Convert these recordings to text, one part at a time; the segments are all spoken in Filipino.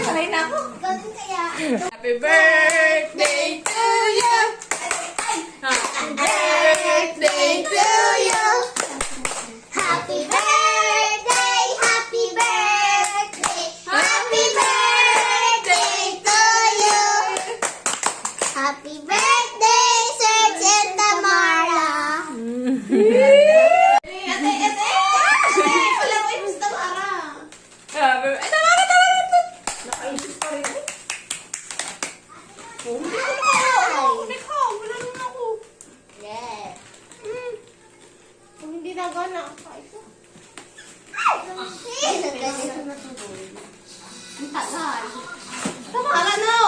Sanay na ako. Ganun kaya. Happy birthday to you. Happy birthday to you. Happy birthday, happy birthday, happy birthday to you. Happy birthday, Sir Jen Tamara. Ate! Wala ko yung Tamara. Happy birthday. Tamara! Nakaisip pa rin eh. Oh, hindi ako. Wala naman ako. Yes. Kung hindi nagana ako ito. Ang tagal. Tamara, no!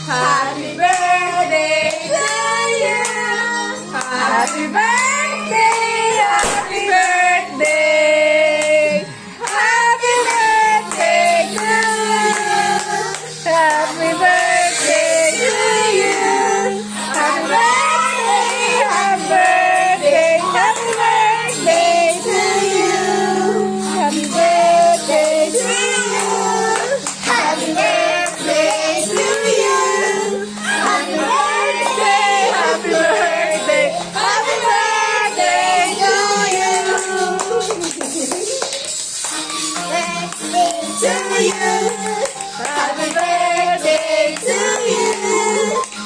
Happy birthday to you. Happy birthday, happy birthday. Happy birthday to you. Happy birthday to you. Happy birthday, happy birthday, happy birthday to you. Happy birthday to you. Happy birthday to you. Happy birthday, happy birthday, happy birthday to you. To you. Happy birthday to you.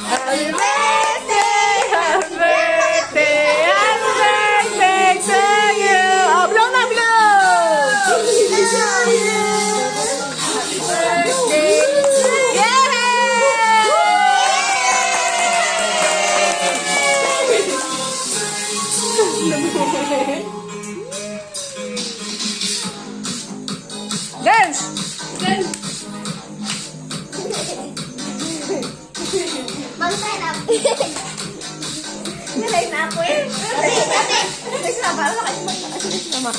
Happy birthday, happy birthday, happy birthday to you. Oh, blow na, blow! To you. Happy birthday. Dance! Dance! Mag-sign-up. Nilay na ako eh. Ate. Kasi naman, kasi naman.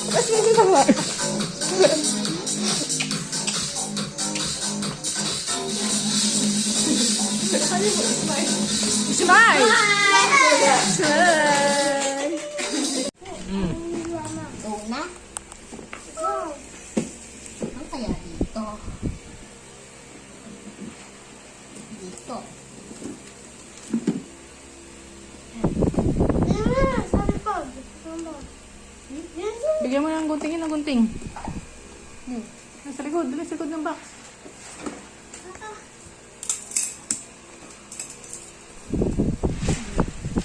Kasi naman. Smile! Smile! Una. Ano kaya dito? Dito. Sabi ko. Bigyan mo ng gunting yun, ng gunting. Nasa likod, dali sa likod ng box.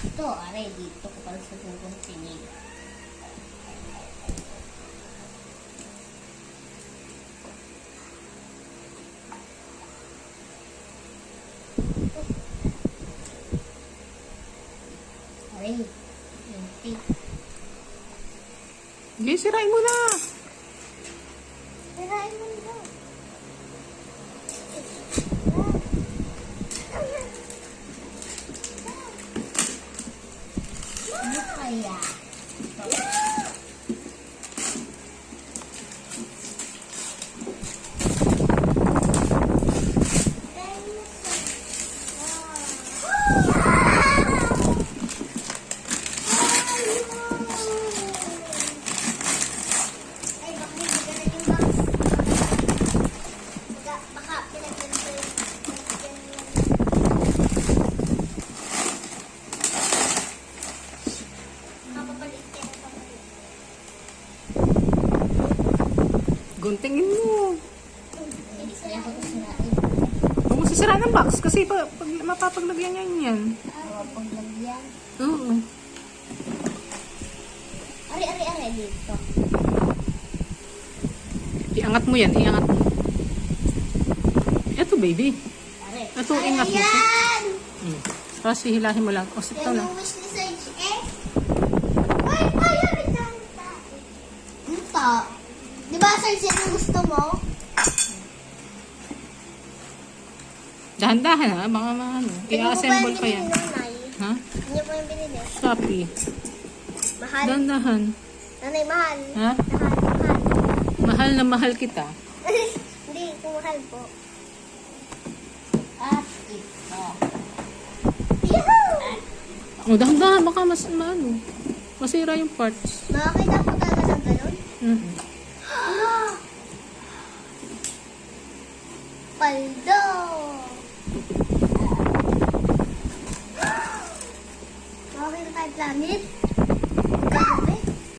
Ito, aray, dito ko pala sa tungkong tingin. Aray, yung tape. Sige, sirain mo na. Sirain mo na. Ano kaya? Ay, baka hindi ka naging box. Baka pinagdala. Kapapalik ka na kapapalik. Guntingin mo. Hindi kaya ako sirain. Huwag mo sisiraan ng box kasi pag mapapaglagyan niya yan. Paglagyan. Oo. Ari, dito. Iangat mo yan, iangat mo. Ito, baby. Ari. Ito, ingat mo. Ayan! Tapos hihilahin mo lang. O, ito Yan lang. yung wish ni Sage eh. Ay, ay, ito. Di ba, Sage, yan yung gusto mo? Dahan-dahan ha, baka ano. I-assemble pa yan. Ha? Hindi po yung binili. Shopee. Mahal. Dahan-dahan. Nanay, mahal. Ha? Mahal. Mahal na mahal kita. Hindi, kung mahal po. At ito. Yahoo! O, dahan-dahan. Baka masira yung parts. Makakita po talaga ng galon? Mm. Paldo! Makakita tayo planet?